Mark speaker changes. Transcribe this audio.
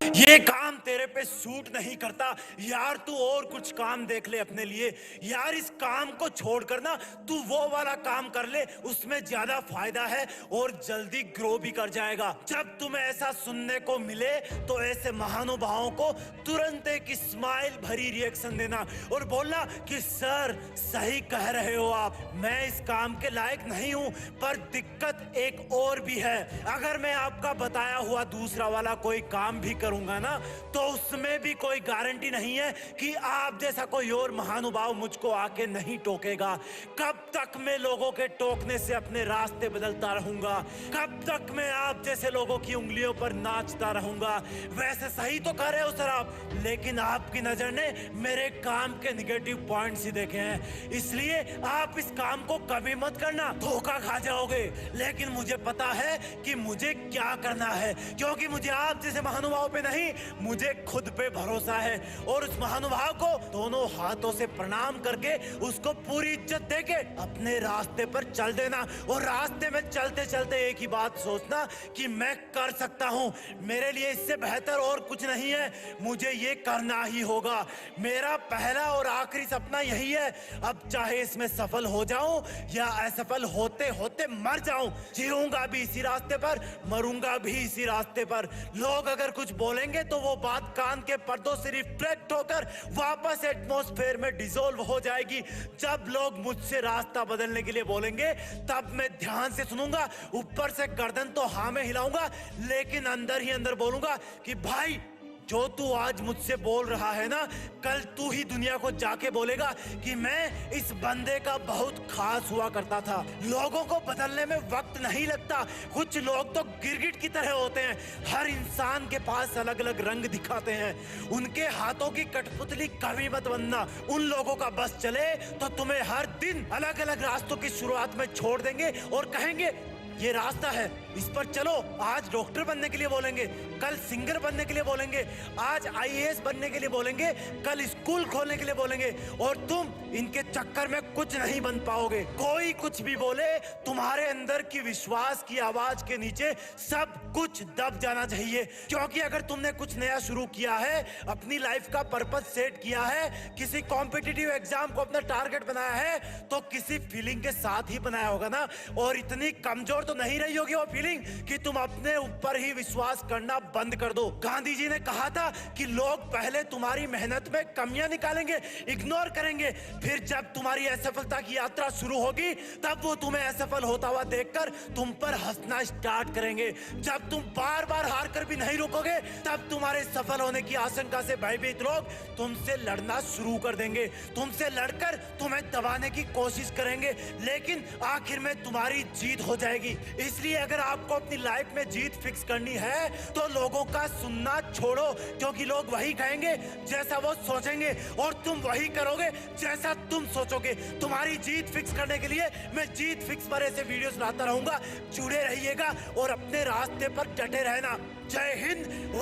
Speaker 1: ये काम तेरे पे सूट नहीं करता यार, तू और कुछ काम देख ले अपने लिए यार। इस काम को छोड़कर ना तू वो वाला काम कर ले, उसमें ज्यादा फायदा है और जल्दी ग्रो भी कर जाएगा। जब तुम्हें ऐसा सुनने को मिले तो ऐसे महानुभावों को तुरंत एक स्माइल भरी रिएक्शन देना और बोलना कि सर सही कह रहे हो आप, मैं इस काम के लायक नहीं हूं, पर दिक्कत एक और भी है। अगर मैं आपका बताया हुआ दूसरा वाला कोई काम भी करूंगा ना तो उसमें भी कोई गारंटी नहीं है कि आप जैसा कोई और महानुभाव मुझको आके नहीं टोकेगा। कब तक मैं लोगों के टोकने से अपने रास्ते बदलता रहूंगा? कब तक मैं आप जैसे लोगों की उंगलियों पर नाचता रहूंगा? वैसे सही तो कर रहे हो सर आप, लेकिन आपकी नजर ने मेरे काम के निगेटिव पॉइंट्स ही देखे हैं, इसलिए आप इस काम को कभी मत करना, धोखा खा जाओगे। लेकिन मुझे पता है कि मुझे क्या करना है, क्योंकि मुझे आप जैसे महानुभाव पे नहीं, मुझे खुद पे भरोसा है। और उस महानुभाव को दोनों हाथों से प्रणाम करके उसको पूरी इज्जत देके अपने रास्ते पर चल देना। और रास्ते में चलते चलते एक ही बात सोचना कि मैं कर सकता हूं, मेरे लिए इससे बेहतर और कुछ नहीं है, मुझे ये करना ही होगा। मेरा पहला और आखिरी सपना यही है, अब चाहे इसमें सफल हो जाऊं या असफल होते होते मर जाऊं, जीऊंगा भी इसी रास्ते पर, मरूंगा भी इसी रास्ते पर। लोग अगर कुछ बोलेंगे तो वो बात कान के पर्दों से रिफ्लेक्ट होकर वापस एटमॉस्फेयर में डिसॉल्व हो जाएगी। जब लोग मुझसे रास्ता बदलने के लिए बोलेंगे तब मैं ध्यान से सुनूंगा, ऊपर से गर्दन तो हाँ में हिलाऊंगा, लेकिन अंदर ही अंदर बोलूंगा कि भाई जो तू आज मुझसे बोल रहा है ना, कल तू ही दुनिया को जाके बोलेगा कि मैं इस बंदे का बहुत खास हुआ करता था। लोगों को बदलने में वक्त नहीं लगता, कुछ लोग तो गिरगिट की तरह होते हैं, हर इंसान के पास अलग अलग रंग दिखाते हैं, उनके हाथों की कठपुतली कभी मत बनना। उन लोगों का बस चले तो तुम्हें हर दिन अलग अलग रास्तों की शुरुआत में छोड़ देंगे और कहेंगे ये रास्ता है, इस पर चलो। आज डॉक्टर बनने के लिए बोलेंगे, कल सिंगर बनने के लिए बोलेंगे, आज आईएएस बनने के लिए बोलेंगे, कल स्कूल खोलने के लिए बोलेंगे, और तुम इनके चक्कर में कुछ नहीं बन पाओगे। कोई कुछ भी बोले, तुम्हारे अंदर की विश्वास की आवाज के नीचे सब कुछ दब जाना चाहिए। क्योंकि अगर तुमने कुछ नया शुरू किया है, अपनी लाइफ का पर्पस सेट किया है, किसी कॉम्पिटिटिव एग्जाम को अपना टारगेट बनाया है, तो किसी फीलिंग के साथ ही बनाया होगा ना। और इतनी कमजोर तो नहीं रही होगी वो फीलिंग कि तुम अपने ऊपर ही विश्वास करना बंद कर दो। गांधी जी ने कहा था कि लोग पहले तुम्हारी मेहनत में कमियां निकालेंगे, इग्नोर करेंगे, फिर जब तुम्हारी असफलता की यात्रा शुरू होगी तब वो तुम्हें असफल होता हुआ देखकर तुम पर हंसना स्टार्ट करेंगे। जब तुम बार बार हार कर भी नहीं रुकोगे तब तुम्हारे सफल होने की आशंका से भयभीत लोग तुमसे लड़ना शुरू कर देंगे, तुमसे लड़कर तुम्हें दबाने की कोशिश करेंगे, लेकिन आखिर में तुम्हारी जीत हो जाएगी। इसलिए अगर आपको अपनी लाइफ में जीत फिक्स करनी है तो लोगों का सुनना छोड़ो, क्योंकि लोग वही कहेंगे जैसा वो सोचेंगे और तुम वही करोगे जैसा तुम सोचोगे। तुम्हारी जीत फिक्स करने के लिए मैं जीत फिक्स पर ऐसे वीडियोस लाता रहूंगा, जुड़े रहिएगा और अपने रास्ते पर डटे रहना। जय हिंद।